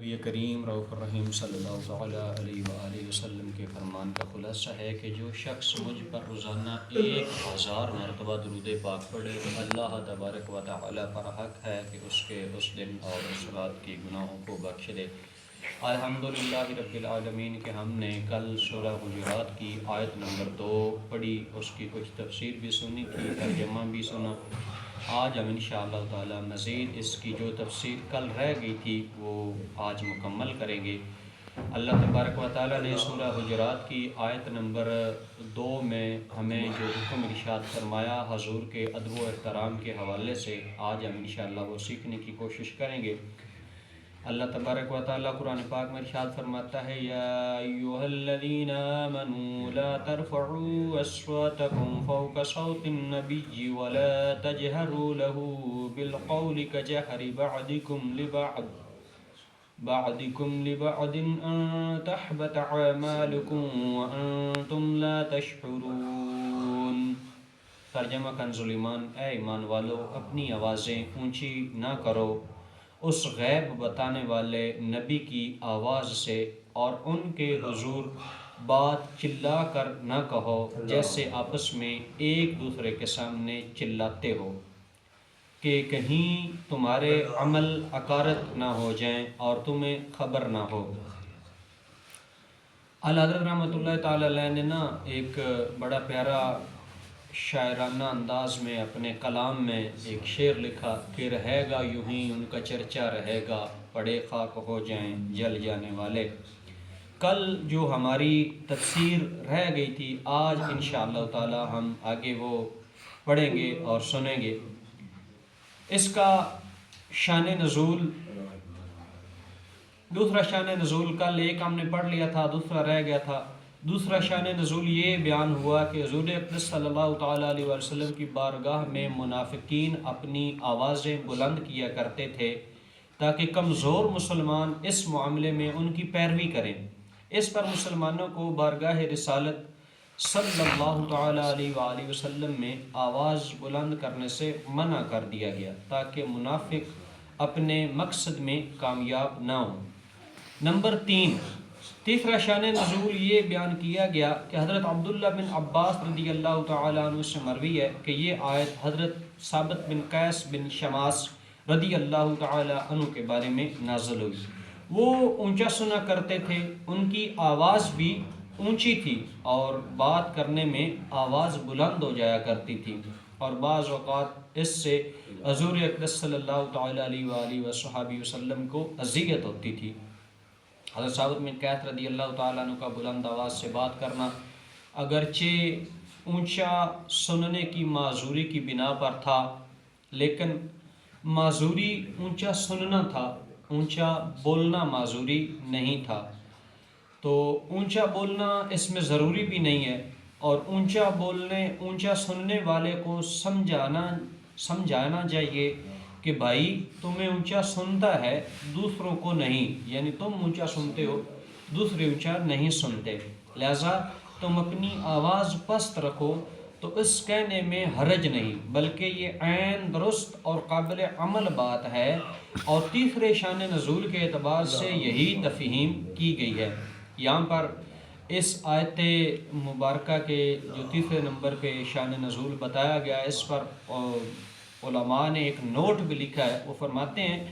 نبی کریم رؤوف الرحیم صلی اللہ تعالیٰ علیہ وآلہ وسلم کے فرمان کا خلاصہ ہے کہ جو شخص مجھ پر روزانہ 1000 مرتبہ درود پاک پڑھے اللہ تبارک و تعالیٰ پر حق ہے کہ اس کے اس دن اور اس رات کی گناہوں کو بخش دے۔ الحمدللہ رب العالمین کہ ہم نے کل سورہ حجرات کی آیت نمبر 2 پڑھی، اس کی کچھ تفسیر بھی سنی تھی، ترجمہ بھی سنا۔ آج ہم انشاءاللہ تعالی مزید اس کی جو تفسیر کل رہ گئی تھی وہ آج مکمل کریں گے۔ اللہ تبارک و تعالی نے سورہ حجرات کی آیت نمبر 2 میں ہمیں جو حکم ارشاد فرمایا حضور کے ادب و احترام کے حوالے سے، آج ہم انشاءاللہ وہ سیکھنے کی کوشش کریں گے۔ اللہ تبارک و تعالی قرآن پاک میں ارشاد فرماتا ہے یا ایھا الذین آمنوا لا ترفعوا اصواتکم فوق صوت النبی ولا تجہروا له بالقول کجہر بعضکم لبعض ان تحبط اعمالکم وانتم لا تشعرون۔ ترجمہ کنز ایمان، اے ایمان والو اپنی آوازیں اونچی نہ کرو اس غیب بتانے والے نبی کی آواز سے، اور ان کے حضور بات چلا کر نہ کہو جیسے آپس میں ایک دوسرے کے سامنے چلاتے ہو کہ کہیں تمہارے عمل اکارت نہ ہو جائیں اور تمہیں خبر نہ ہو۔ اعلیٰ حضرت رحمۃ اللہ تعالی علیہ نے ایک بڑا پیارا شاعرانہ انداز میں اپنے کلام میں ایک شعر لکھا کہ رہے گا یوں ہی ان کا چرچا رہے گا، پڑے خاک ہو جائیں جل جانے والے۔ کل جو ہماری تفسیر رہ گئی تھی، آج انشاءاللہ تعالی ہم آگے وہ پڑھیں گے اور سنیں گے۔ اس کا شان نزول، دوسرا شان نزول کل ایک ہم نے پڑھ لیا تھا، دوسرا رہ گیا تھا۔ دوسرا شان نزول یہ بیان ہوا کہ حضور اقدس صلی اللہ تعالیٰ علیہ وسلم کی بارگاہ میں منافقین اپنی آوازیں بلند کیا کرتے تھے تاکہ کمزور مسلمان اس معاملے میں ان کی پیروی کریں۔ اس پر مسلمانوں کو بارگاہ رسالت صلی اللہ تعالیٰ علیہ وآلہ وسلم میں آواز بلند کرنے سے منع کر دیا گیا تاکہ منافق اپنے مقصد میں کامیاب نہ ہوں۔ نمبر 3، تیسرا شان نزول یہ بیان کیا گیا کہ حضرت عبداللہ بن عباس رضی اللہ تعالیٰ عنہ سے مروی ہے کہ یہ آیت حضرت ثابت بن قیس بن شماس رضی اللہ تعالیٰ عنہ کے بارے میں نازل ہوئی۔ وہ اونچا سنا کرتے تھے، ان کی آواز بھی اونچی تھی اور بات کرنے میں آواز بلند ہو جایا کرتی تھی، اور بعض اوقات اس سے حضور اقدس صلی اللہ تعالیٰ علیہ وآلہ وصحبہ وسلم کو اذیت ہوتی تھی۔ حضرت ثابت بن قیس رضی اللہ تعالیٰ عنہ کا بلند آواز سے بات کرنا اگرچہ اونچا سننے کی معذوری کی بنا پر تھا، لیکن معذوری اونچا سننا تھا، اونچا بولنا معذوری نہیں تھا۔ تو اونچا بولنا اس میں ضروری بھی نہیں ہے، اور اونچا سننے والے کو سمجھانا چاہیے کہ بھائی تمہیں اونچا سنتا ہے دوسروں کو نہیں، یعنی تم اونچا سنتے ہو دوسرے اونچا نہیں سنتے، لہذا تم اپنی آواز پست رکھو۔ تو اس کہنے میں حرج نہیں، بلکہ یہ عین درست اور قابل عمل بات ہے، اور تیسرے شان نزول کے اعتبار سے یہی تفہیم کی گئی ہے۔ یہاں پر اس آیت مبارکہ کے جو تیسرے نمبر پہ شان نزول بتایا گیا، اس پر علماء نے ایک نوٹ بھی لکھا ہے۔ وہ فرماتے ہیں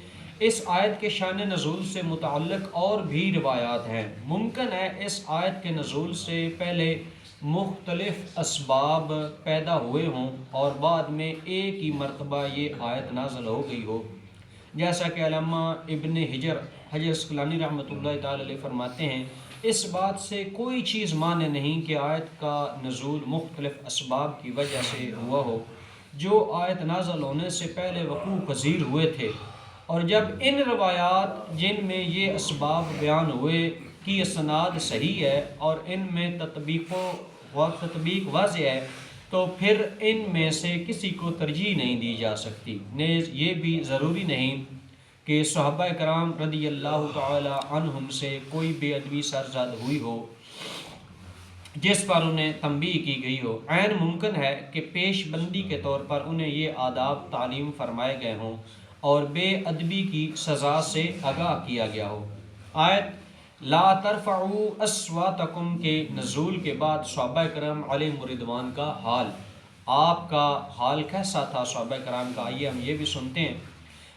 اس آیت کے شان نزول سے متعلق اور بھی روایات ہیں۔ ممکن ہے اس آیت کے نزول سے پہلے مختلف اسباب پیدا ہوئے ہوں اور بعد میں ایک ہی مرتبہ یہ آیت نازل ہو گئی ہو، جیسا کہ علامہ ابن حجر عسقلانی رحمۃ اللہ تعالی علیہ فرماتے ہیں اس بات سے کوئی چیز مانے نہیں کہ آیت کا نزول مختلف اسباب کی وجہ سے ہوا ہو جو آیت نازل ہونے سے پہلے وقوع پذیر ہوئے تھے، اور جب ان روایات جن میں یہ اسباب بیان ہوئے کی اسناد صحیح ہے اور ان میں تطبیق واضح ہے، تو پھر ان میں سے کسی کو ترجیح نہیں دی جا سکتی۔ نیز یہ بھی ضروری نہیں کہ صحابہ کرام رضی اللہ تعالی عنہم سے کوئی بے ادبی سرزد ہوئی ہو جس پر انہیں تنبیہ کی گئی ہو۔ عین ممکن ہے کہ پیش بندی کے طور پر انہیں یہ آداب تعلیم فرمائے گئے ہوں اور بے ادبی کی سزا سے آگاہ کیا گیا ہو۔ آیت لا ترفعوا اصواتکم کے نزول کے بعد صحابہ کرام علیہم رضوان کا حال، آپ کا حال کیسا تھا صحابہ کرام کا؟ آئیے ہم یہ بھی سنتے ہیں۔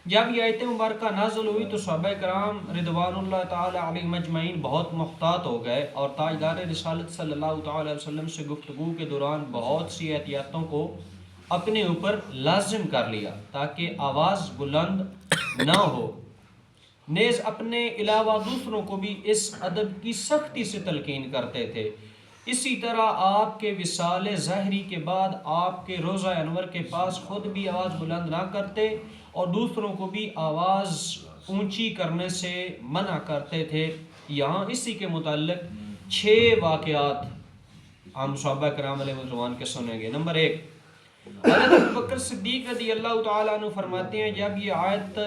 جب یہ آیت مبارکہ نازل ہوئی تو صحابہ کرام رضوان اللہ تعالی علیہم اجمعین بہت محتاط ہو گئے اور تاجدار رسالت صلی اللہ تعالی علیہ وسلم سے گفتگو کے دوران بہت سی احتیاطوں کو اپنے اوپر لازم کر لیا تاکہ آواز بلند نہ ہو۔ نیز اپنے علاوہ دوسروں کو بھی اس ادب کی سختی سے تلقین کرتے تھے۔ اسی طرح آپ کے وصال ظاہری کے بعد آپ کے روضہ انور کے پاس خود بھی آواز بلند نہ کرتے اور دوسروں کو بھی آواز اونچی کرنے سے منع کرتے تھے۔ یہاں اسی کے متعلق 6 واقعات ہم صحابہ کرام علیہ رضوان کے سنیں گے۔ نمبر 1، حضرت ابوبکر صدیق رضی اللہ تعالیٰ عنہ فرماتے ہیں جب یہ آیت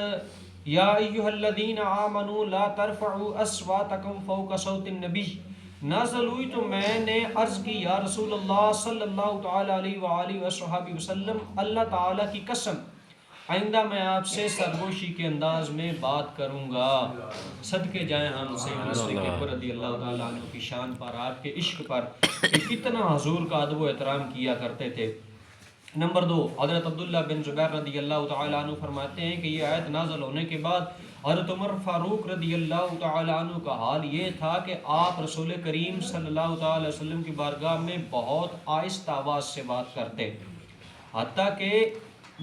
یا ایھا الذین آمنوا لا ترفعوا اصواتکم فوق صوت النبی نازل ہوئی تو میں نے عرض کی یا رسول اللہ صلی اللہ تعالیٰ علیہ وآلہ وصحبہ وسلم، اللہ تعالیٰ کی قسم آئندہ میں آپ سے سرگوشی کے انداز میں بات کروں گا۔ صدقے جائیں ہم سیدنا صدیق اکبر رضی اللہ تعالیٰ عنہ کی شان پر، آپ کے عشق پر کہ کتنا حضور کا ادب و احترام کیا کرتے تھے۔ نمبر 2، حضرت عبداللہ بن زبیر رضی اللہ تعالیٰ عنہ فرماتے ہیں کہ یہ آیت نازل ہونے کے بعد حضرت عمر فاروق رضی اللہ تعالیٰ عنہ کا حال یہ تھا کہ آپ رسول کریم صلی اللہ تعالیٰ وسلم کی بارگاہ میں بہت آہستہ آواز سے بات کرتے، حتیٰ کہ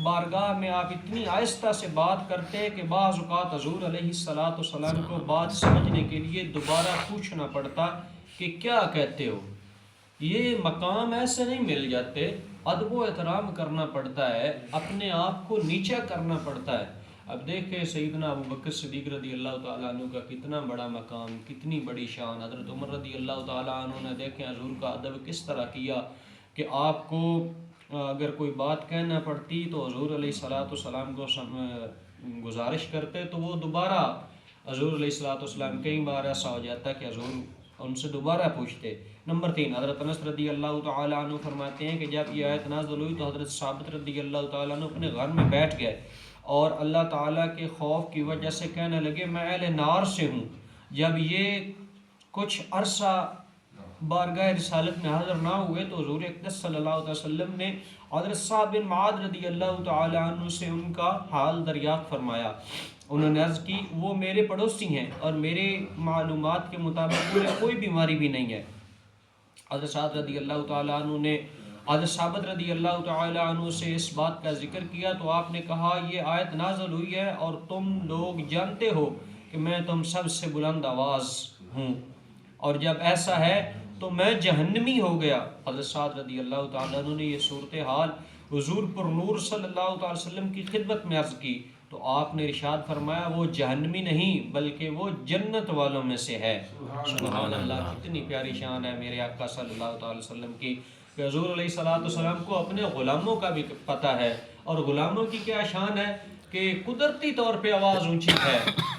بارگاہ میں آپ اتنی آہستہ سے بات کرتے کہ بعض اوقات حضور علیہ السلام کو بات سمجھنے کے لیے دوبارہ پوچھنا پڑتا کہ کیا کہتے ہو۔ یہ مقام ایسے نہیں مل جاتے، ادب و احترام کرنا پڑتا ہے، اپنے آپ کو نیچا کرنا پڑتا ہے۔ اب دیکھیں سیدنا ابوبکر صدیق رضی اللہ تعالیٰ عنہ کا کتنا بڑا مقام، کتنی بڑی شان۔ حضرت عمر رضی اللہ تعالیٰ عنہ نے دیکھیں حضور کا ادب کس طرح کیا کہ آپ کو اگر کوئی بات کہنا پڑتی تو حضور علیہ السلام کو گزارش کرتے تو وہ دوبارہ حضور علیہ السلام کئی بار ایسا ہو جاتا کہ حضور ان سے دوبارہ پوچھتے۔ نمبر 3، حضرت انس رضی اللہ تعالیٰ عنہ فرماتے ہیں کہ جب یہ آیت نازل ہوئی تو حضرت ثابت رضی اللہ تعالیٰ عنہ اپنے گھر میں بیٹھ گئے اور اللہ تعالیٰ کے خوف کی وجہ سے کہنے لگے میں اہل نار سے ہوں۔ جب یہ کچھ عرصہ بارگاہ رسالت میں حاضر نہ ہوئے تو حضور اقدس صلی اللہ علیہ وسلم نے حضرت سعد بن معاذ رضی اللہ تعالیٰ عنہ سے ان کا حال دریافت فرمایا۔ انہوں نے عرض کی وہ میرے پڑوسی ہیں اور میرے معلومات کے مطابق انہیں کوئی بیماری بھی نہیں ہے۔ حضرت سعد رضی اللہ تعالیٰ عنہ نے حضرت ثابت رضی اللہ تعالیٰ عنہ سے اس بات کا ذکر کیا تو آپ نے کہا یہ آیت نازل ہوئی ہے اور تم لوگ جانتے ہو کہ میں تم سب سے بلند آواز ہوں، اور جب ایسا ہے تو میں جہنمی ہو گیا۔ حضرت سعد رضی اللہ تعالیٰ عنہ نے یہ صورتحال حضور پر نور صلی اللہ تعالی وسلم کی خدمت میں عرض کی تو آپ نے ارشاد فرمایا وہ جہنمی نہیں بلکہ وہ جنت والوں میں سے ہے۔ سبحان اللہ، کتنی پیاری شان ہے میرے آقا صلی اللہ تعالی وسلم کی کہ حضور علیہ السلام کو اپنے غلاموں کا بھی پتہ ہے، اور غلاموں کی کیا شان ہے کہ قدرتی طور پہ آواز اونچی ہے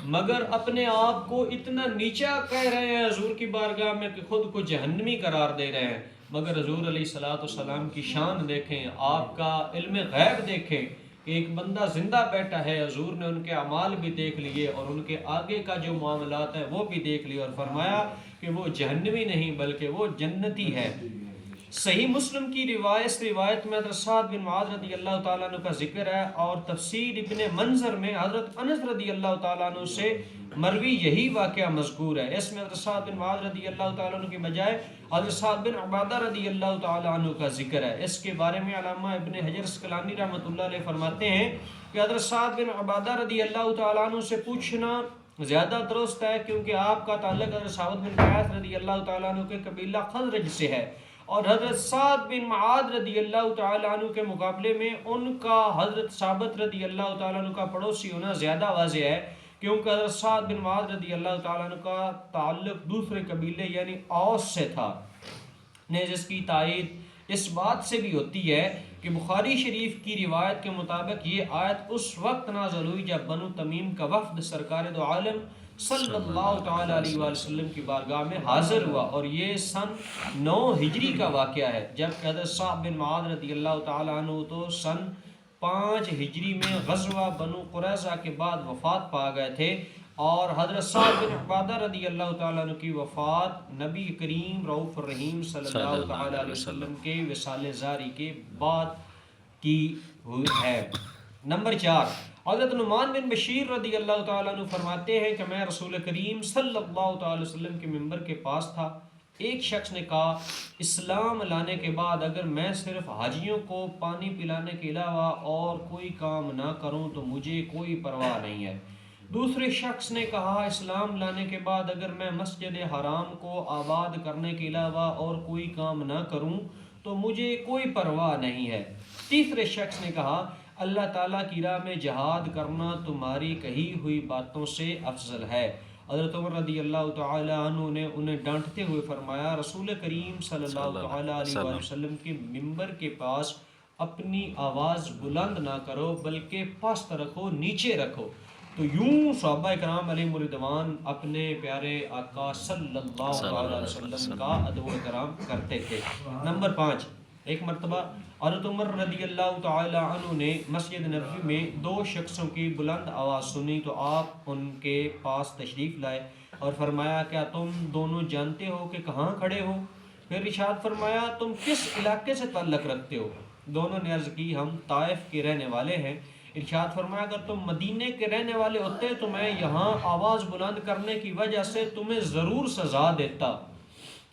مگر اپنے آپ کو اتنا نیچا کہہ رہے ہیں حضور کی بارگاہ میں کہ خود کو جہنمی قرار دے رہے ہیں۔ مگر حضور علیہ السلام کی شان دیکھیں، آپ کا علم غیب دیکھیں کہ ایک بندہ زندہ بیٹھا ہے، حضور نے ان کے اعمال بھی دیکھ لیے اور ان کے آگے کا جو معاملات ہیں وہ بھی دیکھ لیے اور فرمایا کہ وہ جہنمی نہیں بلکہ وہ جنتی ہے۔ صحیح مسلم کی روایت میں حضرت سعد بن معاذ رضی اللہ تعالیٰ عنہ کا ذکر ہے، اور تفسیر ابن منظر میں حضرت انس رضی اللہ تعالیٰ عنہ سے مروی یہی واقعہ مذکور ہے۔ اس میں حضرت سعد بن معاذ رضی اللہ تعالیٰ عنہ کے بجائے حضرت سعد بن عبادہ رضی اللہ تعالیٰ عنہ کا ذکر ہے۔ اس کے بارے میں علامہ ابن حجر اسقلانی رحمۃ اللہ علیہ فرماتے ہیں کہ حضرت سعد بن عبادہ رضی اللہ تعالیٰ عنہ سے پوچھنا زیادہ درست ہے کیونکہ آپ کا تعلق حضرت سعد بن قیس رضی اللہ تعالیٰ عنہ کے قبیلہ خزرج سے ہے، اور حضرت سعد بن معاذ رضی اللہ تعالیٰ عنہ کے مقابلے میں ان کا حضرت ثابت رضی اللہ تعالیٰ عنہ کا پڑوسی ہونا زیادہ واضح ہے کیونکہ حضرت سعد بن معاذ رضی اللہ تعالیٰ عنہ کا تعلق دوسرے قبیلے یعنی اوس سے تھا۔ نیز اس کی تائید اس بات سے بھی ہوتی ہے کہ بخاری شریف کی روایت کے مطابق یہ آیت اس وقت نازل ہوئی جب بنو تمیم کا وفد سرکار دو عالم صلی اللہ تعالی علیہ وآلہ وسلم کی بارگاہ میں حاضر ہوا، اور یہ سن 9 ہجری کا واقعہ ہے، جب حضرت صعب بن معاذ رضی اللہ تعالی عنہ تو سن 5 ہجری میں غزوہ بنو قریظہ کے بعد وفات پا گئے تھے۔ اور حضرت سعد بن عبادہ رضی اللہ تعالیٰ عنہ کی وفات نبی کریم رؤوف الرحیم صلی اللہ تعالیٰ علیہ وسلم کے وصال زاری کے بعد کی ہوئی ہے۔ نمبر 4، حضرت نعمان بن بشیر رضی اللہ تعالیٰ عنہ فرماتے ہیں کہ میں رسول کریم صلی اللہ تعالیٰ علیہ وسلم کے ممبر کے پاس تھا، ایک شخص نے کہا اسلام لانے کے بعد اگر میں صرف حاجیوں کو پانی پلانے کے علاوہ اور کوئی کام نہ کروں تو مجھے کوئی پرواہ نہیں ہے۔ دوسرے شخص نے کہا اسلام لانے کے بعد اگر میں مسجد حرام کو آباد کرنے کے علاوہ اور کوئی کام نہ کروں تو مجھے کوئی پرواہ نہیں ہے۔ تیسرے شخص نے کہا اللہ تعالیٰ کی راہ میں جہاد کرنا تمہاری کہی ہوئی باتوں سے افضل ہے۔ حضرت عمر رضی اللہ تعالیٰ عنہ نے انہیں ڈانٹتے ہوئے فرمایا رسول کریم صلی اللہ تعالیٰ علیہ وسلم کے ممبر کے پاس اپنی آواز بلند نہ کرو بلکہ پست رکھو، نیچے رکھو۔ تو یوں صحابہ کرام علیہ رضوان اپنے پیارے آقا صلی اللہ علیہ وسلم کا ادب و احترام کرتے تھے۔ نمبر 5، ایک مرتبہ حضرت عمر رضی اللہ تعالی عنہ نے مسجد نبوی میں 2 شخصوں کی بلند آواز سنی تو آپ ان کے پاس تشریف لائے اور فرمایا کیا تم دونوں جانتے ہو کہ کہاں کھڑے ہو؟ پھر ارشاد فرمایا تم کس علاقے سے تعلق رکھتے ہو؟ دونوں نے عرض کی ہم طائف کے رہنے والے ہیں۔ ارشاد فرمایا اگر تم مدینے کے رہنے والے ہوتے تو میں یہاں آواز بلند کرنے کی وجہ سے تمہیں ضرور سزا دیتا،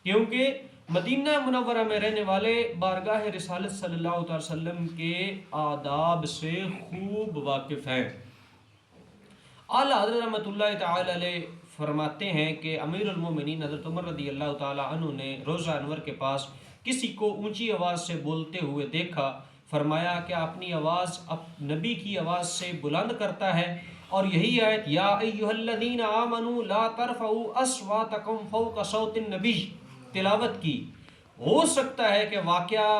کیونکہ مدینہ منورہ میں رہنے والے بارگاہ رسالت صلی اللہ علیہ وسلم کے آداب سے خوب واقف ہیں۔ اعلیٰ حضرت رحمۃ اللہ تعالی علیہ فرماتے ہیں کہ امیر المومنین حضرت عمر رضی اللہ تعالی عنہ نے روضہ انور کے پاس کسی کو اونچی آواز سے بولتے ہوئے دیکھا، فرمایا کہ اپنی آواز نبی کی آواز سے بلند کرتا ہے، اور یہی آیت یا ایھا الذین آمنوا لا ترفعوا اصواتکم فوق صوت النبی تلاوت کی۔ ہو سکتا ہے کہ واقعہ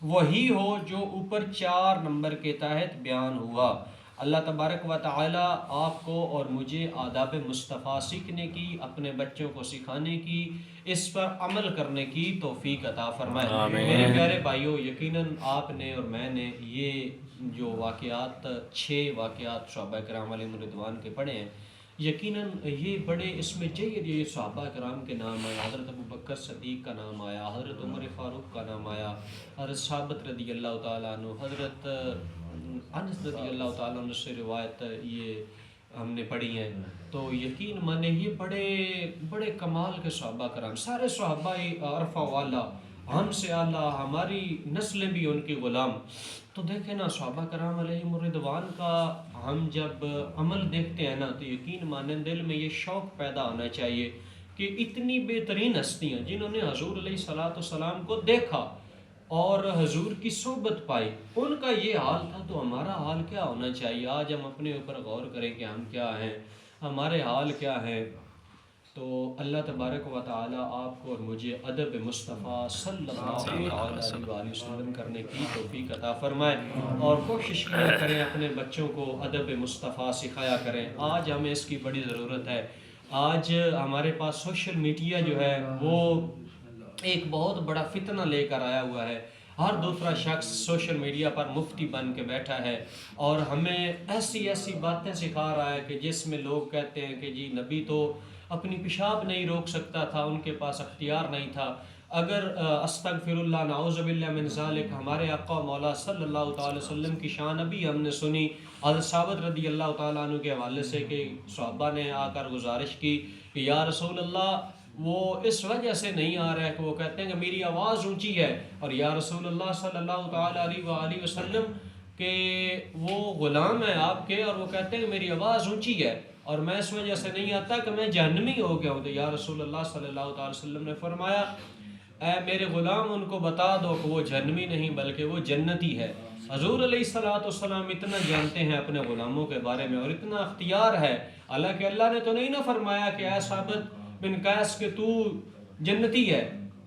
وہی ہو جو اوپر 4 نمبر کے تحت بیان ہوا۔ اللہ تبارک و تعالی آپ کو اور مجھے آداب مصطفیٰ سیکھنے کی، اپنے بچوں کو سکھانے کی، اس پر عمل کرنے کی توفیق عطا فرمائے۔ میرے پیارے بھائیوں، یقیناً آپ نے اور میں نے یہ جو واقعات 6 واقعات صحابہ کرام علیہ رضوان کے پڑھے ہیں، یقیناً یہ بڑے اس میں چاہیے یہ صحابہ کرام کے نام آیا، حضرت ابو بکر صدیق کا نام آیا، حضرت عمر فاروق کا نام آیا، حضرت ثابت رضی اللہ تعالیٰ عنہ، حضرت انس رضی اللہ تعالیٰ عنہ سے روایت یہ ہم نے پڑھی ہیں۔ تو یقین مانے یہ بڑے کمال کے صحابہ کرام، سارے صحابہ عرفہ والا، ہم سے اعلیٰ، ہماری نسلیں بھی ان کے غلام۔ تو دیکھیں نا صحابہ کرام علیہم الرضوان کا ہم جب عمل دیکھتے ہیں نا تو یقین مانیں دل میں یہ شوق پیدا ہونا چاہیے کہ اتنی بہترین ہستیاں جنہوں نے حضور علیہ الصلوۃ والسلام کو دیکھا اور حضور کی صحبت پائی، ان کا یہ حال تھا تو ہمارا حال کیا ہونا چاہیے؟ آج ہم اپنے اوپر غور کریں کہ ہم کیا ہیں، ہمارے حال کیا ہیں۔ تو اللہ تبارک و تعالی آپ کو اور مجھے ادب مصطفیٰ صلی اللہ علیہ وآلہ وسلم کرنے کی توفیق عطا فرمائے، اور کوشش کیا کریں اپنے بچوں کو ادب مصطفیٰ سکھایا کریں۔ آج ہمیں اس کی بڑی ضرورت ہے۔ آج ہمارے پاس سوشل میڈیا جو ہے وہ ایک بہت بڑا فتنہ لے کر آیا ہوا ہے۔ ہر دوسرا شخص سوشل میڈیا پر مفتی بن کے بیٹھا ہے اور ہمیں ایسی باتیں سکھا رہا ہے کہ جس میں لوگ کہتے ہیں کہ جی نبی تو اپنی پیشاب نہیں روک سکتا تھا، ان کے پاس اختیار نہیں تھا۔ اگر استغفر اللہ نعوذ باللہ من ذالک، ہمارے آقا مولا صلی اللہ تعالی وسلم کی شان ابھی ہم نے سنی حضرت ثابت رضی اللہ تعالیٰ عنہ کے حوالے سے کہ صحابہ نے آ کر گزارش کی کہ یا رسول اللہ وہ اس وجہ سے نہیں آ رہا ہے کہ وہ کہتے ہیں کہ میری آواز اونچی ہے، اور یا رسول اللہ صلی اللہ تعالیٰ علیہ وآلہ وسلم کہ وہ غلام ہیں آپ کے اور وہ کہتے ہیں کہ میری آواز اونچی ہے اور میں اس وجہ سے نہیں آتا کہ میں جہنمی ہو گیا ہوں۔ تو یا رسول اللہ صلی اللہ تعالی وسلم نے فرمایا اے میرے غلام ان کو بتا دو کہ وہ جہنمی نہیں بلکہ وہ جنتی ہے۔ حضور علیہ الصلوۃ والسلام اتنا جانتے ہیں اپنے غلاموں کے بارے میں اور اتنا اختیار ہے، حالانکہ اللہ نے تو نہیں نہ فرمایا کہ اے ثابت بن قیس کہ تو جنتی ہے،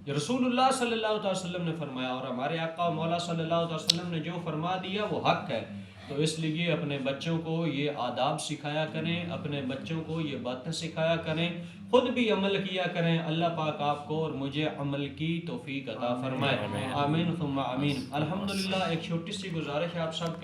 رسول اللہ صلی اللہ علیہ وسلم نے فرمایا، اور ہمارے آقا مولا صلی اللہ علیہ وسلم نے جو فرما دیا وہ حق ہے۔ تو اس لیے اپنے بچوں کو یہ آداب سکھایا کریں، اپنے بچوں کو یہ باتیں سکھایا کریں، خود بھی عمل کیا کریں۔ اللہ پاک آپ کو اور مجھے عمل کی توفیق عطا فرمائے، آمین ثم آمین۔ الحمدللہ ایک چھوٹی سی گزارش آپ سب کے